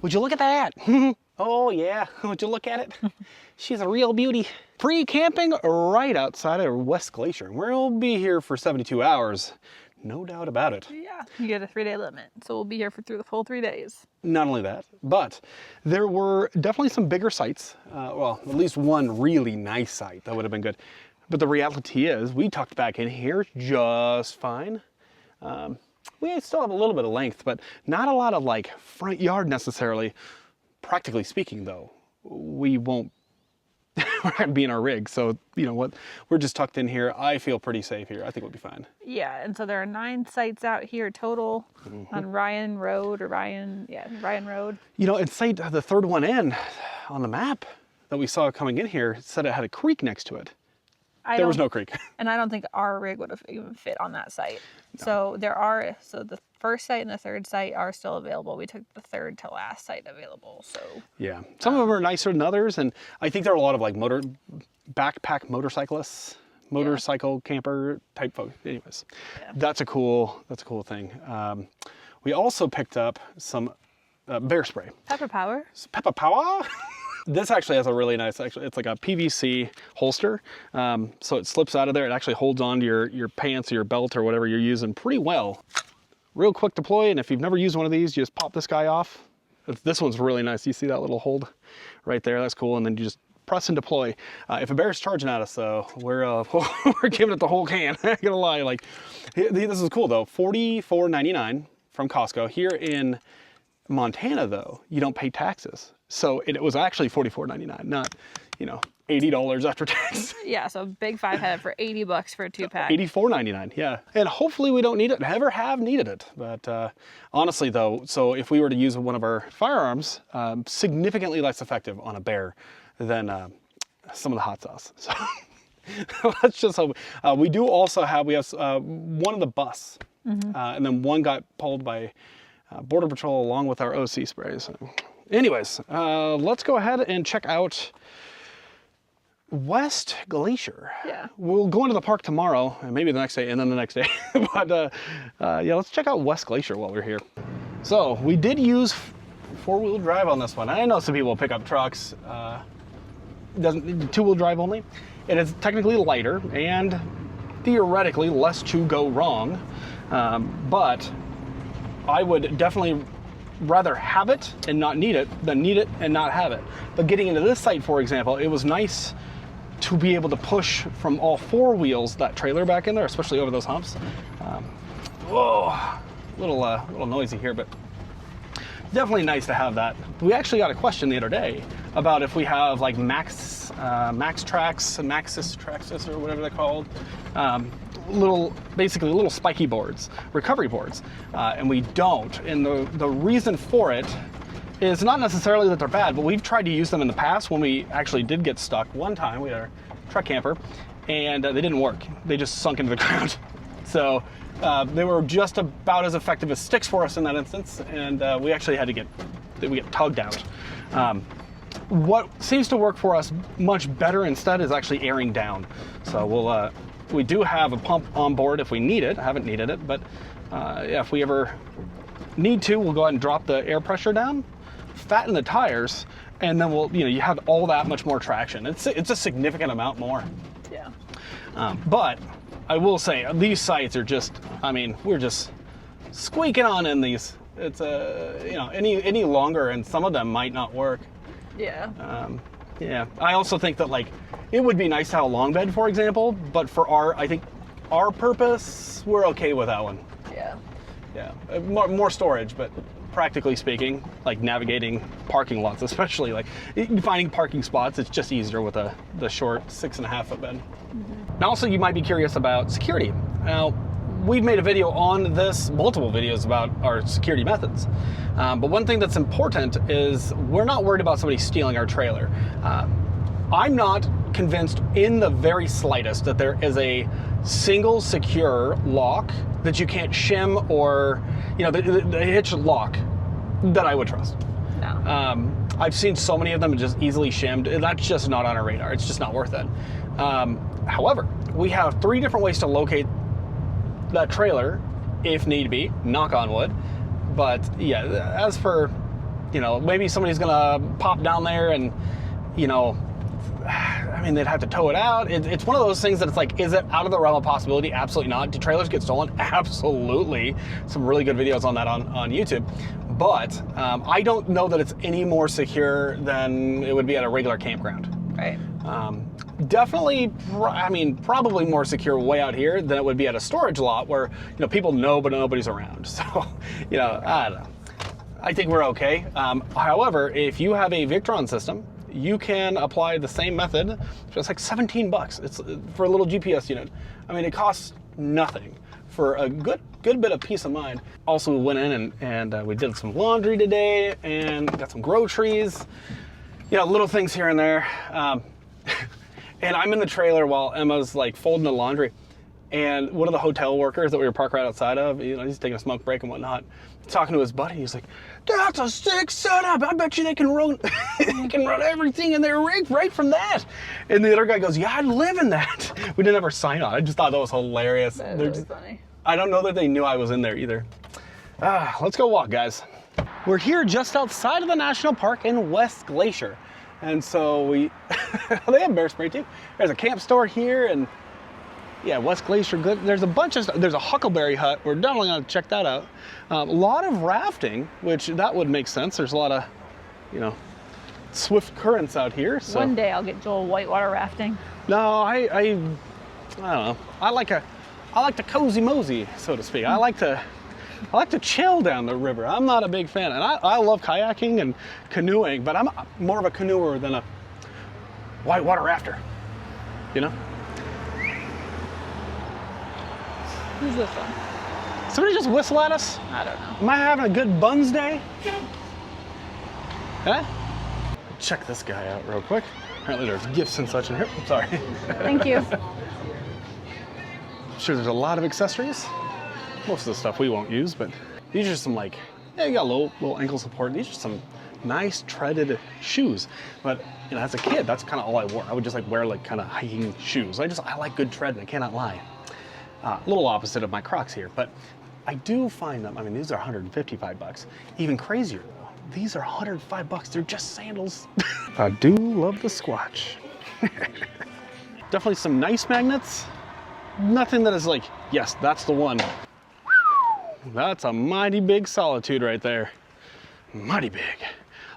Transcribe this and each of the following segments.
Would you look at that? Oh yeah, would you look at it? She's a real beauty. Free camping right outside of West Glacier. We'll be here for 72 hours. No doubt about it. Yeah, you get a 3-day limit. So we'll be here through the full 3 days. Not only that, but there were definitely some bigger sites. Well, at least one really nice site that would have been good. But the reality is we tucked back in here just fine. We still have a little bit of length, but not a lot of like front yard necessarily. Practically speaking though, we won't we're not gonna be in our rig, so you know what, we're just tucked in here. I feel pretty safe here. I think we'll be fine. Yeah, and so there are 9 sites out here total on Ryan Road or Ryan Road. You know, and site the third one in on the map that we saw coming in here said it had a creek next to it. There was no creek. And I don't think our rig would have even fit on that site. No. So the first site and the third site are still available. We took the third to last site available. So yeah, some of them are nicer than others, and I think there are a lot of like backpack motorcyclists, motorcycle camper type folks. Anyways, that's a cool thing. We also picked up some bear spray. Pepper Power. Pepper Power. This actually has a really nice, it's like a PVC holster. So it slips out of there. It actually holds onto your pants or your belt or whatever you're using pretty well. Real quick deploy, and if you've never used one of these, you just pop this guy off. This one's really nice. You see that little hold right there? That's cool. And then you just press and deploy. If a bear's charging at us though, we're giving it the whole can. I ain't gonna lie. Like, this is cool though. $44.99 from Costco. Here in Montana though, you don't pay taxes. So it was actually $44.99, not, you know, $80 after tax. Yeah, so big 5-head for $80 for a 2-pack. $84.99, yeah. And hopefully we don't need it, never have needed it. But honestly though, so if we were to use one of our firearms, significantly less effective on a bear than some of the hot sauce. So let's just hope. We do also have, one of the bus, and then one got pulled by Border Patrol along with our OC sprays. Anyways, let's go ahead and check out West Glacier. Yeah. We'll go into the park tomorrow, and maybe the next day, and then the next day. But yeah, let's check out West Glacier while we're here. So we did use 4-wheel drive on this one. I know some people pick up trucks, doesn't 2-wheel drive only. It is technically lighter and theoretically less to go wrong, but I would definitely rather have it and not need it than need it and not have it. But getting into this site, for example, it was nice to be able to push from all 4 wheels that trailer back in there, especially over those humps. Whoa, a little noisy here, but definitely nice to have that. We actually got a question the other day about if we have like Maxxis Traxxas or whatever they're called. Basically little spiky boards, recovery boards, and we don't. And the reason for it is not necessarily that they're bad, but we've tried to use them in the past when we actually did get stuck. One time we had our truck camper, and they didn't work. They just sunk into the ground. So they were just about as effective as sticks for us in that instance, and we actually had to get tugged out. What seems to work for us much better instead is actually airing down. So we do have a pump on board if we need it. I haven't needed it, but yeah, if we ever need to, we'll go ahead and drop the air pressure down, fatten the tires, and then you have all that much more traction. It's a significant amount more. Yeah. But I will say these sites are just, I mean, we're just squeaking on in these. It's any longer, and some of them might not work. Yeah. Yeah. I also think that like it would be nice to have a long bed, for example, but for our purpose, we're okay with that one. Yeah. Yeah. More storage, but practically speaking, like navigating parking lots, especially like finding parking spots, it's just easier with the short 6.5-foot bed. Mm-hmm. Now, also, you might be curious about security. Now, we've made a video on this, multiple videos about our security methods. But one thing that's important is we're not worried about somebody stealing our trailer. I'm not convinced in the very slightest that there is a single secure lock that you can't shim or, the hitch lock that I would trust. No. I've seen so many of them just easily shimmed. That's just not on our radar. It's just not worth it. However, we have 3 different ways to locate that trailer if need be, knock on wood. But yeah, as for you know, maybe somebody's gonna pop down there and, you know, I mean, they'd have to tow it out. It's one of those things that it's like, is it out of the realm of possibility? Absolutely not. Do trailers get stolen? Absolutely. Some really good videos on that on YouTube. But I don't know that it's any more secure than it would be at a regular campground. Right. Definitely, I mean, probably more secure way out here than it would be at a storage lot where, you know, people know but nobody's around. So, you know, I don't know. I think we're okay. However, if you have a Victron system, you can apply the same method. It's like 17 bucks. It's for a little GPS unit. I mean, it costs nothing for a good bit of peace of mind. Also, we went in and we did some laundry today and got some groceries. You know, little things here and there. And I'm in the trailer while Emma's like folding the laundry. And one of the hotel workers that we were parked right outside of, you know, he's taking a smoke break and whatnot, talking to his buddy. He's like, "That's a sick setup. I bet you they can run, they can run everything in their rig right from that." And the other guy goes, "Yeah, I'd live in that." We didn't have our sign on. I just thought that was hilarious. That's really funny. I don't know that they knew I was in there either. Let's go walk, guys. We're here just outside of the national park in West Glacier. And so they have bear spray too. There's a camp store here and yeah, West Glacier, good. There's a bunch of stuff. There's a Huckleberry Hut. We're definitely gonna check that out. A lot of rafting, which that would make sense. There's a lot of, you know, swift currents out here. So. One day I'll get Joel whitewater rafting. No, I don't know. I like to cozy mosey, so to speak. I like to chill down the river. I'm not a big fan, and I love kayaking and canoeing, but I'm more of a canoer than a whitewater rafter. You know. Who's this one? Somebody just whistle at us? I don't know. Am I having a good buns day? Huh? Check this guy out real quick. Apparently there's gifts and such in here. I'm sorry. Thank you. I'm sure there's a lot of accessories. Most of the stuff we won't use, but these are some like, yeah, you got a little ankle support. These are some nice treaded shoes. But you know, as a kid, that's kind of all I wore. I would just like wear like kind of hiking shoes. I like good tread, and I cannot lie. A little opposite of my Crocs here, but I do find them, I mean, these are 155 bucks. Even crazier though, these are 105 bucks. They're just sandals. I do love the Squatch. Definitely some nice magnets. Nothing that is like, yes, that's the one. That's a mighty big Solitude right there. Mighty big.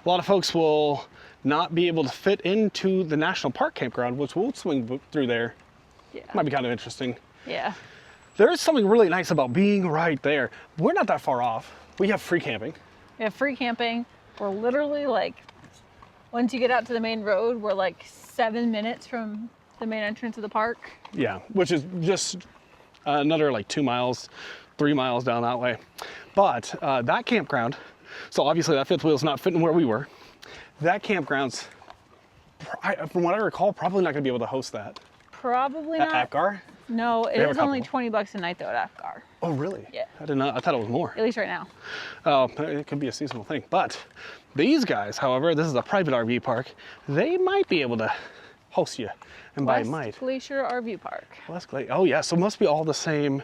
A lot of folks will not be able to fit into the national park campground, which we'll swing through there. Yeah. Might be kind of interesting. Yeah. There is something really nice about being right there. We're not that far off. We have free camping. We have free camping. We're literally like, once you get out to the main road, we're like 7 minutes from the main entrance of the park. Yeah, which is just another like 2 miles, 3 miles down that way. But that campground, so obviously that fifth wheel's not fitting where we were. That campground's, from what I recall, probably not gonna be able to host that. Probably At not. Apgar? No, it is only 20 bucks a night though at Apgar. Oh, really? Yeah. I did not. I thought it was more. At least right now. Oh, it could be a seasonal thing. But these guys, however, this is a private RV park. They might be able to host you, and by might. West Glacier RV Park. West Glacier. Oh yeah, so it must be all the same.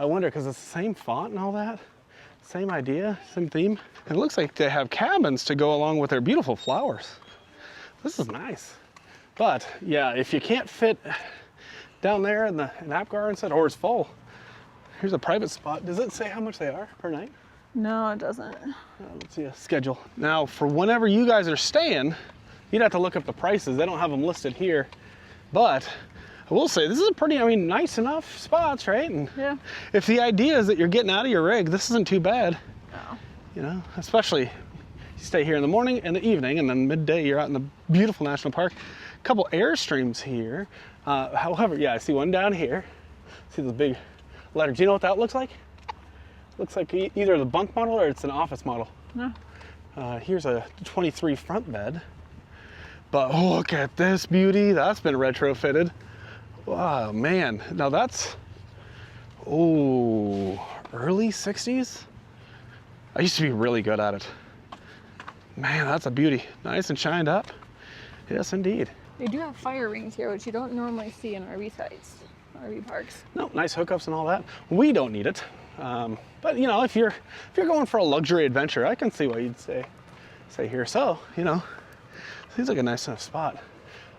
I wonder because it's the same font and all that. Same idea, same theme. And it looks like they have cabins to go along with their beautiful flowers. This is nice. But yeah, if you can't fit down there in Apgar and said, or it's full. Here's a private spot. Does it say how much they are per night? No, it doesn't. Let's see a schedule. Now, for whenever you guys are staying, you'd have to look up the prices. They don't have them listed here. But I will say, this is a pretty, I mean, nice enough spots, right? And yeah. if the idea is that you're getting out of your rig, this isn't too bad. No. You know, especially you stay here in the morning and the evening, and then midday you're out in the beautiful national park. A couple Airstreams here. However, yeah, I see one down here. See those big letters. Do you know what that looks like? Looks like either the bunk model or it's an office model. No. Here's a 23 front bed. But look at this beauty. That's been retrofitted. Wow, man. Now that's, oh, early 60s? I used to be really good at it. Man, that's a beauty. Nice and shined up. Yes, indeed. They do have fire rings here, which you don't normally see in RV sites, RV parks. No, nice hookups and all that. We don't need it. But you know, if you're going for a luxury adventure, I can see what you'd say. say here. So, you know, seems like a nice enough spot.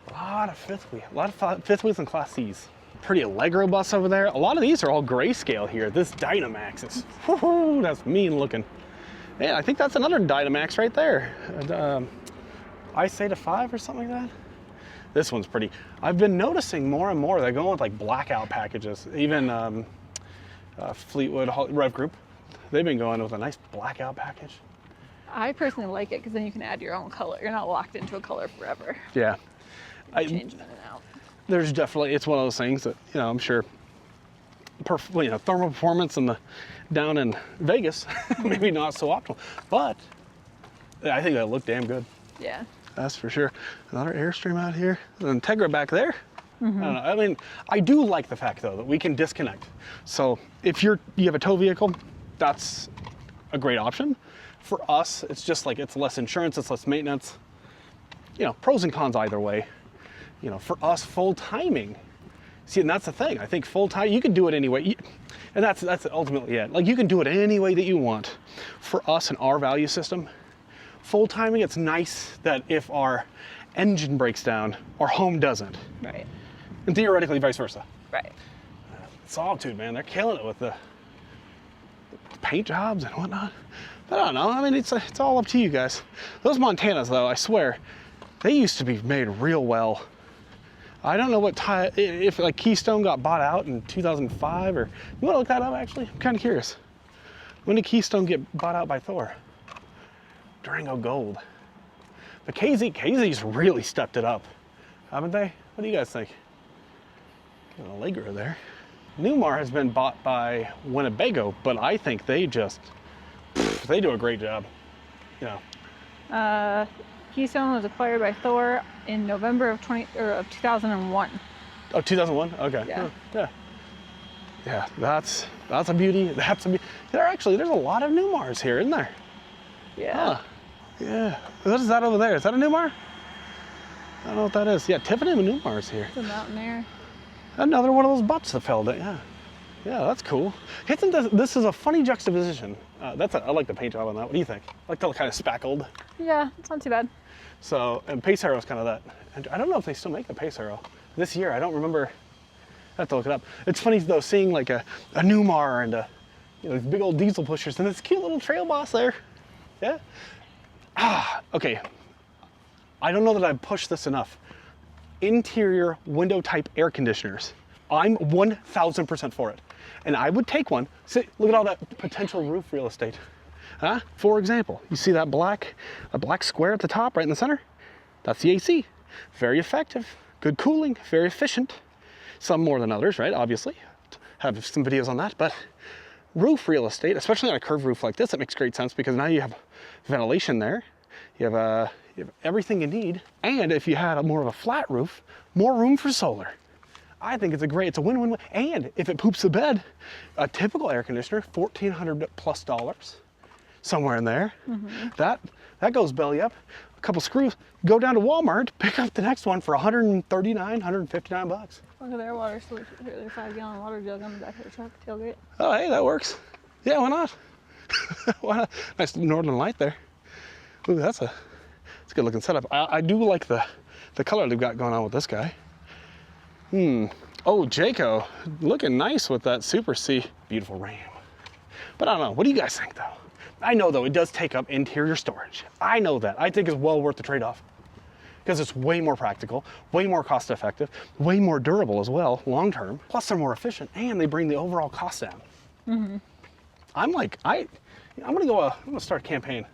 A lot of fifth wheels and Class C's. Pretty Allegro bus over there. A lot of these are all grayscale here. This Dynamax is, whoo, that's mean looking. Yeah, I think that's another Dynamax right there. I-Sata 5 or something like that. This one's pretty. I've been noticing more and more they're going with like blackout packages. Even Fleetwood Rev Group, they've been going with a nice blackout package. I personally like it because then you can add your own color. You're not locked into a color forever. Yeah. Change them in and out. There's definitely, it's one of those things that, you know, I'm sure, you know, thermal performance down in Vegas, maybe not so optimal, but I think that looked damn good. Yeah. That's for sure. Another Airstream out here. An Integra back there. I don't know. I mean, I do like the fact though that we can disconnect. So if you have a tow vehicle, that's a great option. For us, it's just like, it's less insurance, it's less maintenance. You know, pros and cons either way. You know, for us, full timing. See, and that's the thing. I think full time, you can do it anyway. And that's ultimately it. Like, you can do it any way that you want. For us and our value system, full timing, it's nice that if our engine breaks down, our home doesn't. Right. And theoretically, vice versa. Right. Solitude, man, they're killing it with the paint jobs and whatnot. But I don't know. I mean, it's all up to you guys. Those Montanas, though, I swear, they used to be made real well. I don't know what if like Keystone got bought out in 2005, or you want to look that up? Actually, I'm kind of curious. When did Keystone get bought out by Thor? Durango Gold. The KZ's really stepped it up, haven't they? What do you guys think? Got an Allegro there. Newmar has been bought by Winnebago, but I think they do a great job. You know. Keystone was acquired by Thor in November of 2001. Oh, 2001? Okay. Yeah. Yeah. Yeah, that's a beauty. There's a lot of Newmars here, isn't there? Yeah. Huh. Yeah. What is that over there? Is that a Newmar? I don't know what that is. Yeah, Tiffany and Newmar's here. It's a Mountaineer. Another one of those butts that fell down. Yeah. Yeah, that's cool. This is a funny juxtaposition. I like the paint job on that. What do you think? I like the kind of spackled. Yeah, it's not too bad. So, and Pace Aero's kind of that. And I don't know if they still make the Pace Aero. This year, I don't remember. I have to look it up. It's funny though, seeing like a Newmar and these big old diesel pushers and this cute little trail boss there. Yeah. Okay. I don't know that I've pushed this enough. Interior window type air conditioners. I'm 1000% for it. And I would take one. See, look at all that potential roof real estate. For example, you see that black square at the top, right in the center? That's the AC. Very effective, good cooling, very efficient. Some more than others, right? Obviously. Have some videos on that, but roof real estate, especially on a curved roof like this, it makes great sense because now you have ventilation there. You have everything you need. And if you had more of a flat roof, more room for solar. I think it's a win-win-win. And if it poops the bed, a typical air conditioner, $1,400+ somewhere in there. That goes belly up. A couple screws, go down to Walmart, pick up the next one for $139, $159. Look at their water solution. Their 5-gallon water jug on the back of the truck tailgate. Oh, hey, that works. Yeah, why not? Why not? Nice northern light there. Ooh, that's a good looking setup. I do like the color they've got going on with this guy. Oh, Jayco, looking nice with that Super C. Beautiful Ram. But I don't know, what do you guys think though? I know though, it does take up interior storage. I know that. I think it's well worth the trade-off because it's way more practical, way more cost effective, way more durable as well, long term. Plus they're more efficient and they bring the overall cost down. I'm gonna start a campaign.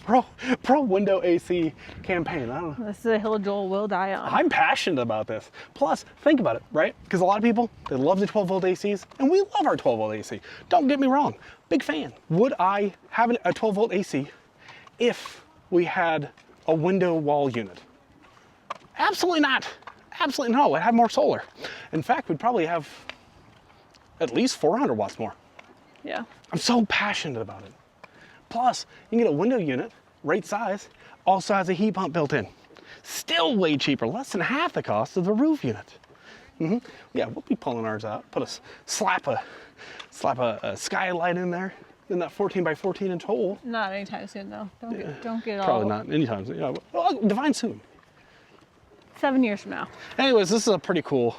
pro window AC campaign. I don't know. This is a hill Joel will die on. I'm passionate about this. Plus, think about it, right? Because a lot of people, they love the 12-volt ACs, and we love our 12-volt AC. Don't get me wrong, big fan. Would I have a 12-volt AC if we had a window wall unit? Absolutely not. Absolutely no. I'd have more solar. In fact, we'd probably have at least 400 watts more. Yeah. I'm so passionate about it. Plus, you can get a window unit, right size, also has a heat pump built in. Still way cheaper, less than half the cost of the roof unit. Yeah, we'll be pulling ours out. Slap a skylight in there. in that 14 by 14 inch hole. Not anytime soon, though. Don't get all. Probably not anytime soon. Yeah, well, divine soon. 7 years from now. Anyways, this is a pretty cool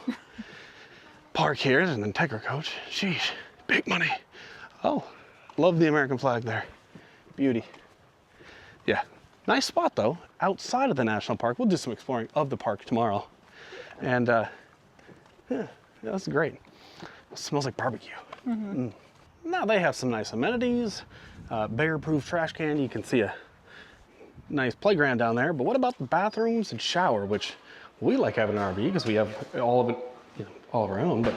park here. There's an Integra coach. Sheesh, big money. Oh, love the American flag there. Beauty. Yeah, nice spot though, outside of the national park. We'll do some exploring of the park tomorrow. And yeah, that's great. It smells like barbecue. Now they have some nice amenities, bear-proof trash can. You can see a nice playground down there. But what about the bathrooms and shower, which we like having an RV because we have all of it, all of our own. But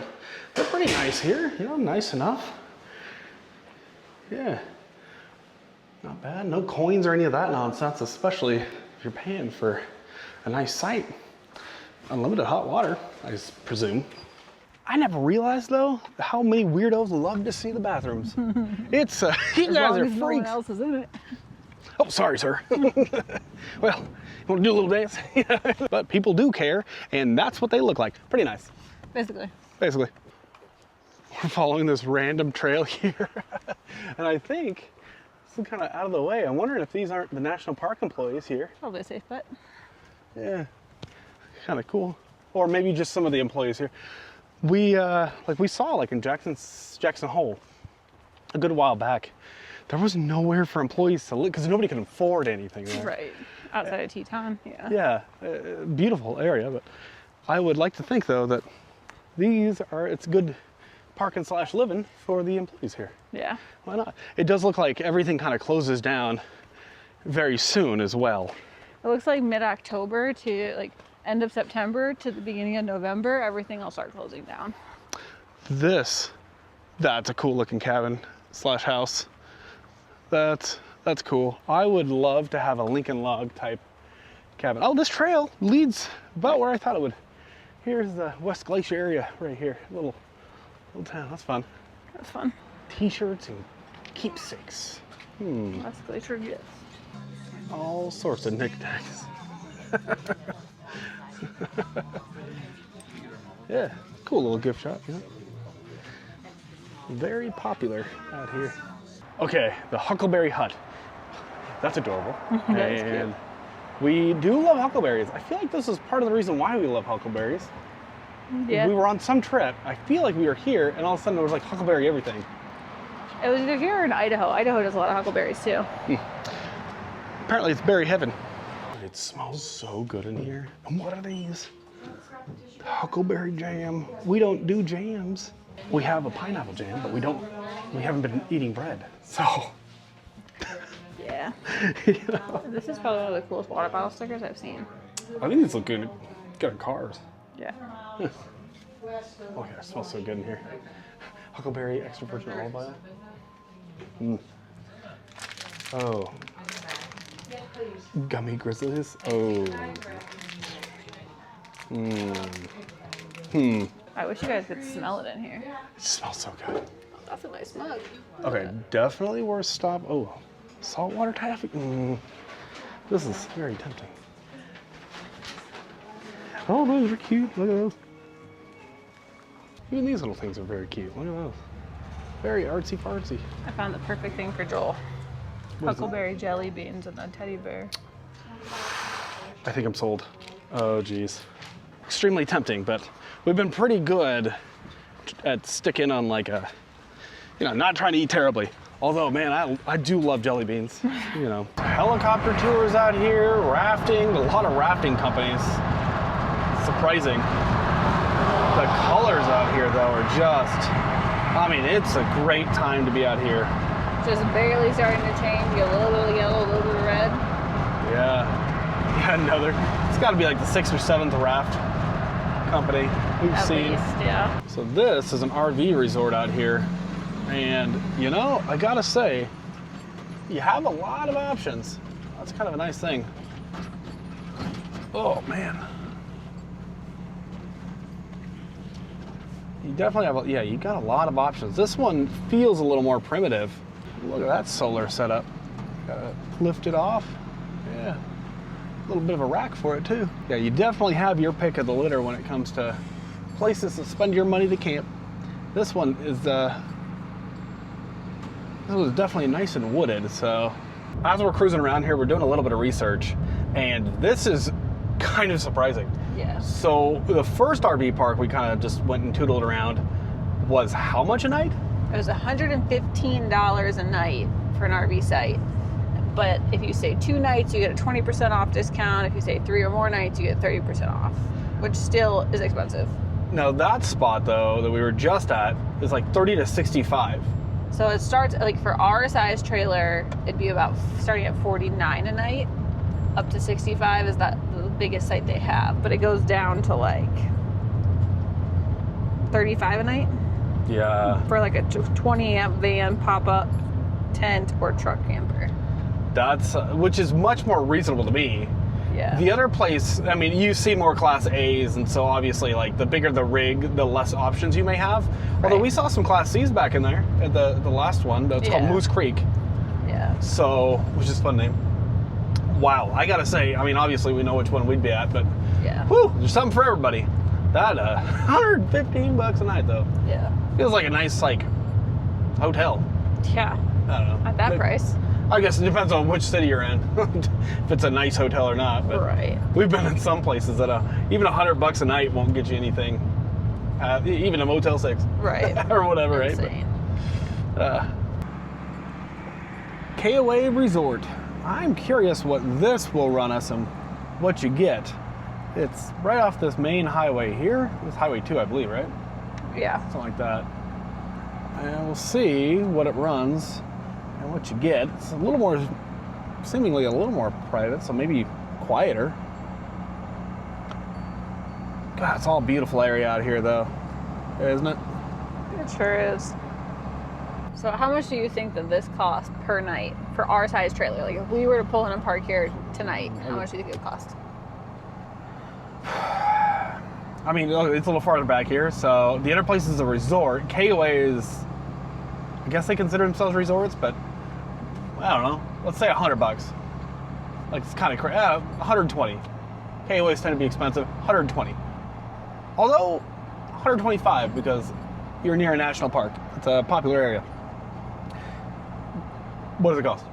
they're pretty nice here, nice enough. Yeah, not bad. No coins or any of that nonsense, especially if you're paying for a nice site. Unlimited hot water, I presume. I never realized though how many weirdos love to see the bathrooms. It's you guys are freaks. No one else is in it. Oh, sorry, sir. Well, you want to do a little dance? But people do care, and that's what they look like. Pretty nice. Basically. We're following this random trail here, and I think this is kind of out of the way. I'm wondering if these aren't the national park employees here. Probably a safe bet. Yeah, kind of cool. Or maybe just some of the employees here. We saw in Jackson Hole a good while back, there was nowhere for employees to live because nobody could afford anything there. Right, outside of Teton, yeah. Beautiful area, but I would like to think though that it's good parking / living for the employees here. Yeah. Why not? It does look like everything kind of closes down very soon as well. It looks like mid-October to end of September to the beginning of November, everything will start closing down. That's a cool looking cabin / house. That's cool. I would love to have a Lincoln log type cabin. Oh, this trail leads about where I thought it would. Here's the West Glacier area right here. Little town. That's fun. That's fun. T-shirts and keepsakes. West Glacier gifts. All sorts of knickknacks. Yeah, cool little gift shop. Very popular out here. Okay, the Huckleberry Hut. That's adorable. That is and we do love huckleberries. I feel like this is part of the reason why we love huckleberries. Yeah. We were on some trip. I feel like we were here, and all of a sudden there was huckleberry everything. It was either here or in Idaho. Idaho does a lot of huckleberries too. Apparently it's berry heaven. It smells so good in here. And what are these? Huckleberry jam. We don't do jams. We have a pineapple jam, but we haven't been eating bread. So. Yeah. This is probably one of the coolest water bottle stickers I've seen. I think these look good on cars. Yeah. Oh yeah, it smells so good in here. Huckleberry extra virgin olive oil. Oh. Gummy grizzlies. Oh. I wish you guys could smell it in here. It smells so good. That's a nice mug. Okay, definitely worth a stop. Oh, saltwater taffy. This is very tempting. Oh, those are cute. Look at those. Even these little things are very cute. Look at those. Very artsy fartsy. I found the perfect thing for Joel. Huckleberry jelly beans and a teddy bear. I think I'm sold. Oh, geez. Extremely tempting, but we've been pretty good at sticking on not trying to eat terribly. Although, man, I do love jelly beans. Helicopter tours out here, rafting, a lot of rafting companies. Surprising. The colors out here, though, are it's a great time to be out here. Just barely starting to change. You get a little bit of yellow, a little bit of red. Yeah, another. It's got to be the 6th or 7th raft company we've seen. At least, yeah. So this is an RV resort out here. And, I gotta say, you have a lot of options. That's kind of a nice thing. Oh, man. You definitely have, you got a lot of options. This one feels a little more primitive. Look at that solar setup. Gotta lift it off. Yeah. A little bit of a rack for it, too. Yeah, you definitely have your pick of the litter when it comes to places to spend your money to camp. This one is, This was definitely nice and wooded. So as we're cruising around here, we're doing a little bit of research, and this is kind of surprising. Yeah. So the first RV park we kind of just went and tootled around was how much a night? It was $115 a night for an RV site. But if you stay 2 nights, you get a 20% off discount. If you stay 3 or more nights, you get 30% off, which still is expensive. Now that spot though that we were just at is like 30 to 65. So it starts, like for our size trailer, it'd be about starting at 49 a night, up to 65 is that the biggest site they have. But it goes down to like 35 a night. Yeah. For like a 20 amp van, pop-up tent, or truck camper. That's, which is much more reasonable to me. Yeah. The other place, I mean, you see more Class A's, and so obviously, like, the bigger the rig, the less options you may have. Although Right. we saw some Class C's back in there at the last one. That's called Yeah. Moose Creek. Yeah. So, which is a fun name. Wow, I gotta say, I mean, obviously we know which one we'd be at, but Yeah. whew, there's something for everybody. That, $115 a night, though. Yeah. Feels like a nice, like, hotel. Yeah. I don't know. At that price. I guess it depends on which city you're in, if it's a nice hotel or not. But Right. we've been in some places that even $100 a night won't get you anything, even a Motel 6, Right. or whatever, right? Insane. But, KOA Resort. I'm curious what this will run us and what you get. It's right off this main highway here. It's Highway 2, I believe, right? Yeah. Something like that. And we'll see what it runs and what you get. It's a little more, seemingly a little more private, so maybe quieter. God, it's all a beautiful area out here, though, isn't it? It sure is. So how much do you think that this costs per night for our size trailer? Like if we were to pull in and park here tonight, how much do you think it would cost? I mean, look, it's a little farther back here, so the other place is a resort. KOA is, I guess they consider themselves resorts, but I don't know. Let's say $100. Like, it's kind of crazy. 120. KOAs tend to be expensive. 120. Although 125 because you're near a national park. It's a popular area. What does it cost?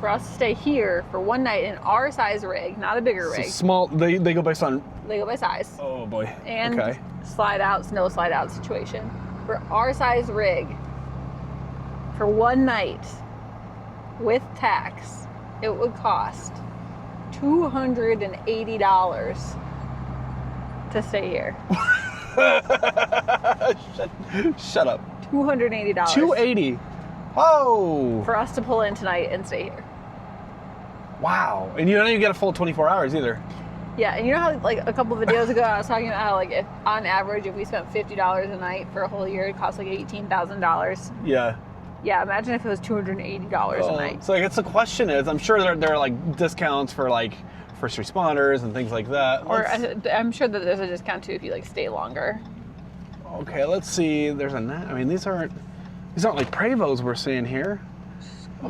For us to stay here for one night in our size rig, not a bigger rig. So small. They go based on. They go by size. Oh boy. And Okay. slide outs, no slide out situation. For our size rig, for one night with tax, it would cost $280 to stay here. Shut up. $280. $280. Oh. For us to pull in tonight and stay here. Wow. And you don't even get a full 24 hours either. Yeah, and you know how like a couple of videos ago I was talking about how like if on average if we spent $50 a night for a whole year it costs like $18,000. Yeah. Yeah, imagine if it was $280 a night. So I guess the question is, I'm sure there are like discounts for like first responders and things like that. Or I'm sure that there's a discount too if you like stay longer. Okay, let's see. There's I mean, these aren't like Prevos we're seeing here.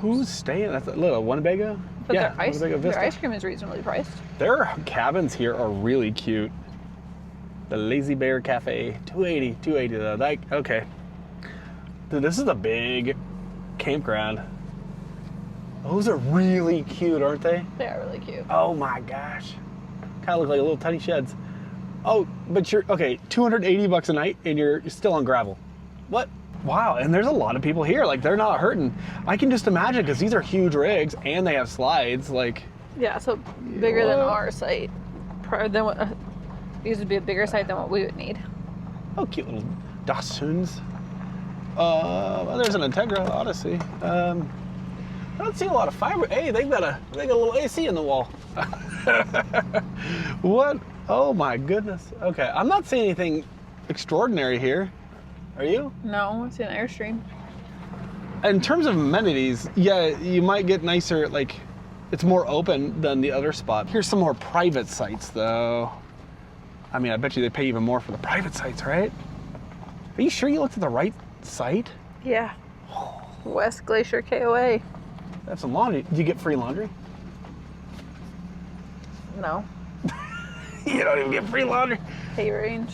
Who's staying? That's a little Winnebago. But Yeah, their Winnebago Vista. ice cream is reasonably priced. Their cabins here are really cute. The Lazy Bear Cafe, $280 though. Okay. Dude, this is a big campground. Those are really cute, aren't they? They are really cute. Oh my gosh. Kind of look like little tiny sheds. Oh, but you're, okay, $280 a night and you're still on gravel. What? Wow, and there's a lot of people here. Like, they're not hurting. I can just imagine, because these are huge rigs and they have slides, like. Yeah, so bigger than What? our site. These would be a bigger site than what we would need. Oh, cute little Datsuns. Well, there's an Integra Odyssey. I don't see a lot of fiber. Hey, they got a little AC in the wall. What? Oh my goodness. Okay, I'm not seeing anything extraordinary here. Are you? No, it's an Airstream. In terms of amenities, yeah, you might get nicer, like, it's more open than the other spot. Here's some more private sites, though. I mean, I bet you they pay even more for the private sites, right? Are you sure you looked at the right site? Yeah. West Glacier KOA. That's some laundry. Do you get free laundry? No. You don't even get free laundry. Pay range.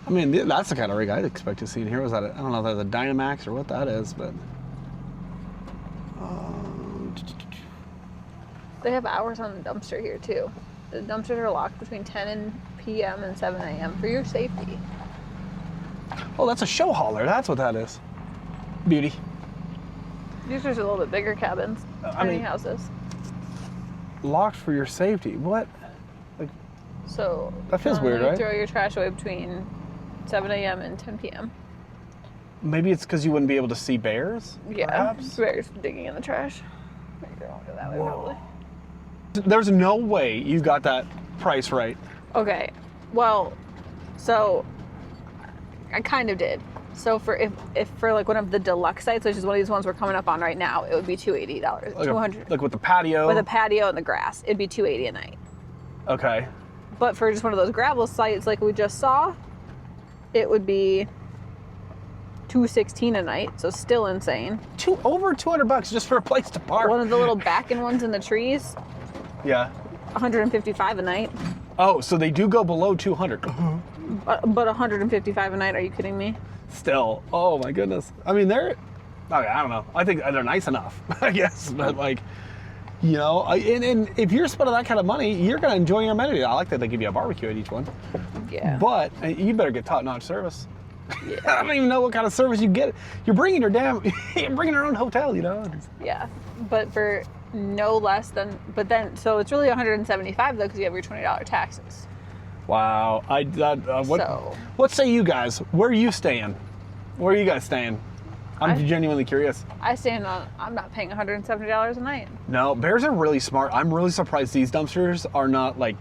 I mean, that's the kind of rig I'd expect to see in here. Was that I don't know if that's a Dynamax or what that is, but... They have hours on the dumpster here, too. The dumpsters are locked between 10 p.m. and 7 a.m. for your safety. Oh, that's a show hauler. That's what that is. Beauty. These are a little bit bigger cabins, tiny houses. Locked for your safety. What? Like, so that feels weird, right? Throw your trash away between 7 a.m. and 10 p.m. Maybe it's because you wouldn't be able to see bears? Yeah, perhaps? bears digging in the trash. Maybe they won't go that way, probably. There's no way you got that price right. Okay, well, so I kind of did. So for if for like one of the deluxe sites, which is one of these ones we're coming up on right now, it would be $280. Like $200. Like with the patio? With a patio and the grass, it'd be $280 a night. Okay. But for just one of those gravel sites like we just saw, it would be $216 a night, so still insane. Over $200 just for a place to park. One of the little back-in ones in the trees, yeah. $155 a night. Oh, so they do go below 200. But $155 a night, are you kidding me? Still, oh my goodness. I mean, okay, I don't know. I think they're nice enough, I guess. But like, you know, and if you're spending that kind of money, you're gonna enjoy your amenity. I like that they give you a barbecue at each one. Yeah. But you better get top-notch service. Yeah. I don't even know what kind of service you get. You're bringing you're bringing your own hotel, you know. Yeah, but for no less than, so it's really $175 though, because you have your $20 taxes. Wow. What say you guys? Where are you staying? Where are you guys staying? I'm genuinely curious. I'm not paying $170 a night. No, bears are really smart. I'm really surprised these dumpsters are not like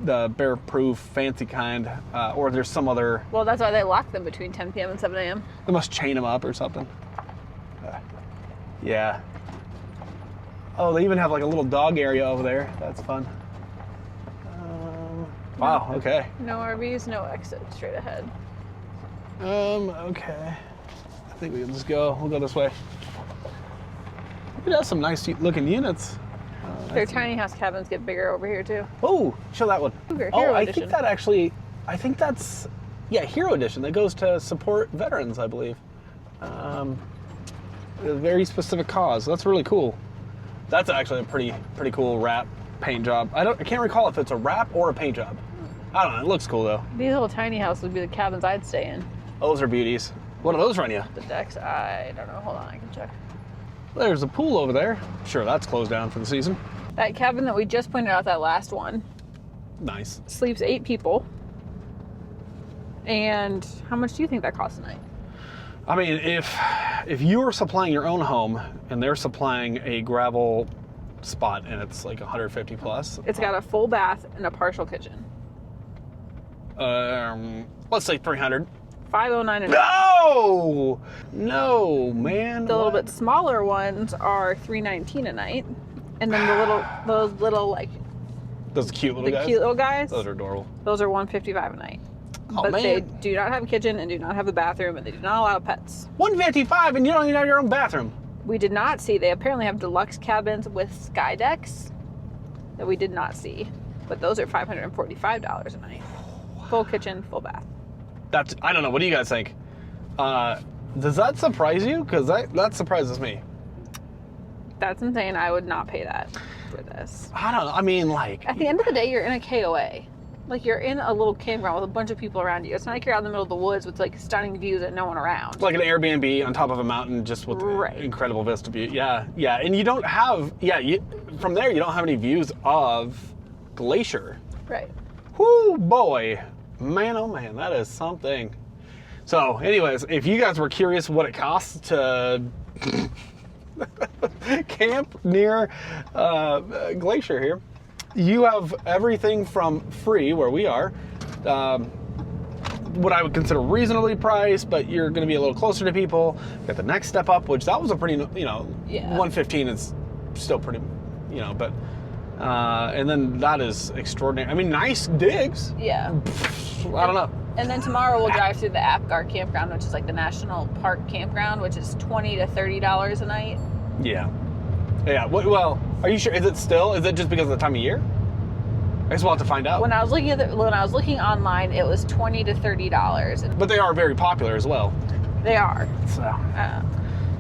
the bear-proof fancy kind, or there's some other... Well, that's why they lock them between 10 p.m. and 7 a.m. They must chain them up or something. Yeah. Oh, they even have like a little dog area over there. That's fun. Wow, okay. No RVs, no exit, straight ahead. Okay. I think we can just go. We'll go this way. It has some nice looking units. Their tiny house cabins get bigger over here too. Oh, show that one. Hero Edition. I think that's, Hero Edition. That goes to support veterans, I believe. A very specific cause. That's really cool. That's actually a pretty cool wrap paint job. I can't recall if it's a wrap or a paint job. I don't know. It looks cool though. These little tiny houses would be the cabins I'd stay in. Those are beauties. What do those run you? The decks, I don't know. Hold on, I can check. There's a pool over there. Sure, that's closed down for the season. That cabin that we just pointed out, that last one, Nice. sleeps 8 people. And how much do you think that costs a night? I mean, if you're supplying your own home and they're supplying a gravel spot and it's like 150 plus. It's got a full bath and a partial kitchen. Let's say 300. $509 a night. No, man. The little bit smaller ones are $319 a night. And then those little cute little guys? cute little guys, Those are adorable. those are $155 a night. Oh, but man. they do not have a kitchen and do not have a bathroom, and they do not allow pets. $155 and you don't even have your own bathroom. We did not see. They apparently have deluxe cabins with sky decks that we did not see. But those are $545 a night. Full kitchen, full bath. I don't know. What do you guys think? Does that surprise you? Because that surprises me. That's insane. I would not pay that for this. I don't know. I mean, like... At the end of the day, you're in a KOA. Like, you're in a little campground with a bunch of people around you. It's not like you're out in the middle of the woods with, like, stunning views and no one around. Like an Airbnb on top of a mountain just with incredible vista view. Yeah, yeah. And you don't have... from there, you don't have any views of Glacier. Right. Whoo, boy. Man, oh man, that is something. So, anyways, if you guys were curious what it costs to camp near Glacier here, you have everything from free, where we are, what I would consider reasonably priced, but you're going to be a little closer to people. Got the next step up, which that was a pretty, $115 is still pretty, but, and then that is extraordinary. I mean, nice digs. Yeah. I don't know. And then tomorrow we'll drive through the Apgar campground, which is like the national park campground, which is $20 to $30 a night. Yeah. Yeah. Well, are you sure? Is it just because of the time of year? I guess we'll have to find out. When I was looking online, it was $20 to $30. But they are very popular as well. They are. So.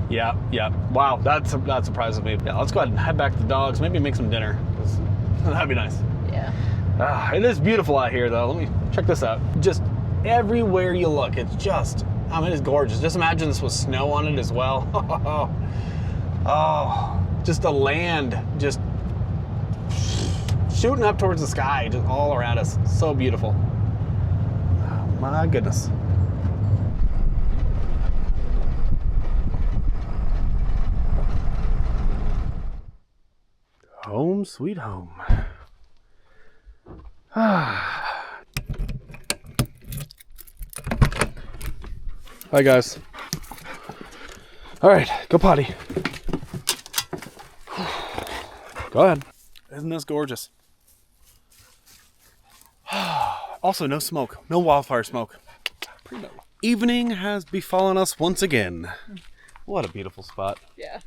Yeah. Wow, that surprises me. Yeah, let's go ahead and head back to the dogs. Maybe make some dinner. That'd be nice. Yeah. It is beautiful out here, though. Let me check this out. Just everywhere you look, it's just, I mean, it's gorgeous. Just imagine this with snow on it as well. Oh, just the land just shooting up towards the sky, just all around us. So beautiful. Oh, my goodness. Home sweet home. Hi guys. All right, go potty. Go ahead. Isn't this gorgeous? Also, no smoke, no wildfire smoke. Evening has befallen us once again. What a beautiful spot. Yeah.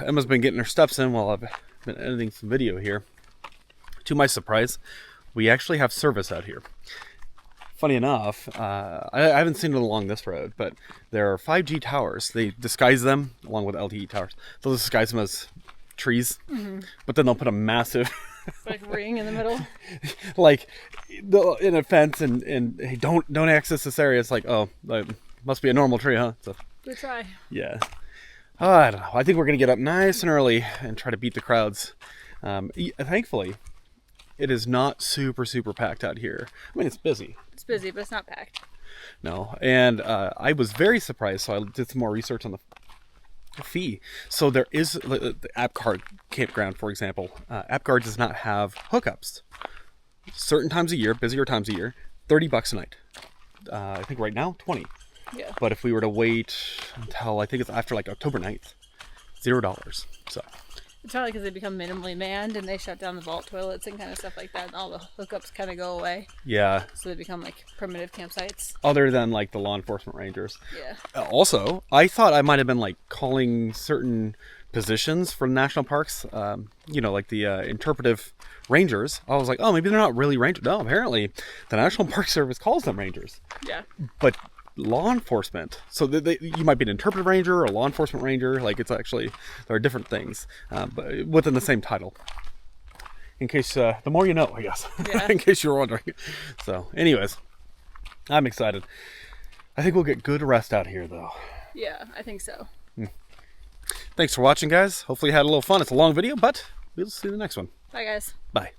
Emma's been getting her steps in while I've been editing some video here. To my surprise, we actually have service out here. Funny enough, I haven't seen it along this road, but there are 5G towers. They disguise them, along with LTE towers. They'll disguise them as trees, but then they'll put a massive like ring in the middle, like in a fence, and hey, don't access this area. It's like, oh, must be a normal tree, huh? So, good try. Yeah. I don't know. I think we're gonna get up nice and early and try to beat the crowds. Thankfully, it is not super packed out here. I mean, it's busy. It's busy, but it's not packed. No, and I was very surprised, so I did some more research on the fee. So there is the AppGuard campground, for example. AppGuard does not have hookups. Certain times a year, busier times a year, $30 a night. I think right now, 20. Yeah. But if we were to wait until, I think it's after like October 9th, $0. So. It's probably because they become minimally manned and they shut down the vault toilets and kind of stuff like that, and all the hookups kind of go away. Yeah. So they become like primitive campsites. Other than like the law enforcement rangers. Yeah. Also, I thought I might have been like calling certain positions for national parks, like the interpretive rangers. I was like, oh, maybe they're not really rangers. No, apparently the National Park Service calls them rangers. Yeah. But law enforcement, so you might be an interpretive ranger or a law enforcement ranger. Like, it's actually, there are different things, but within the same title. In case, the more you know, I guess. Yeah. In case you're wondering. So, anyways, I'm excited. I think we'll get good rest out here, though. Yeah, I think so. Thanks for watching, guys. Hopefully you had a little fun. It's a long video, but we'll see you in the next one. Bye, guys. Bye.